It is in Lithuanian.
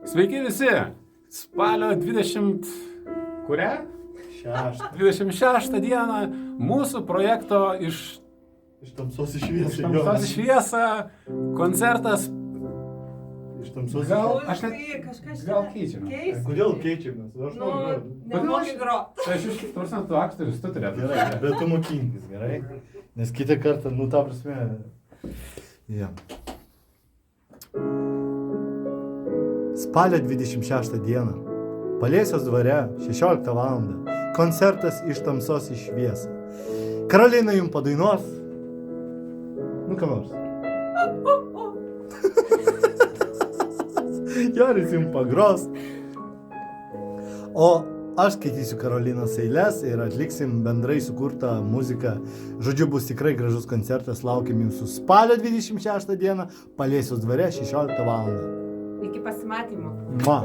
Sveiki visi! Spalio 20... Kurią? 26 dieną mūsų projekto iš tamsos į šviesą. tamsos į šviesą koncertas. Iš tamsos į Gal šviesą. aš net... Gal keičiame. Kodėl keičiamės? Aš noriu. Nemoki grot. Aš iš prasme, tu aktorius, tu turėtum. Gerai, bet tu mokinkis, gerai? Nes kitą kartą, ta prasme... Ja. Spalio 26 dieną. Paliesios dvare, 16 val. Koncertas iš tamsos į šviesą. Karolina jums padainuos. Ką nors. Joris jums pagros. O aš skaitysiu Karolinos eiles ir atliksim bendrai sukurtą muziką. Žodžiu, bus tikrai gražus koncertas. Laukiam jūsų spalio 26 dieną. Paliesios dvare, 16 val. Iki pasimatymo. Ma.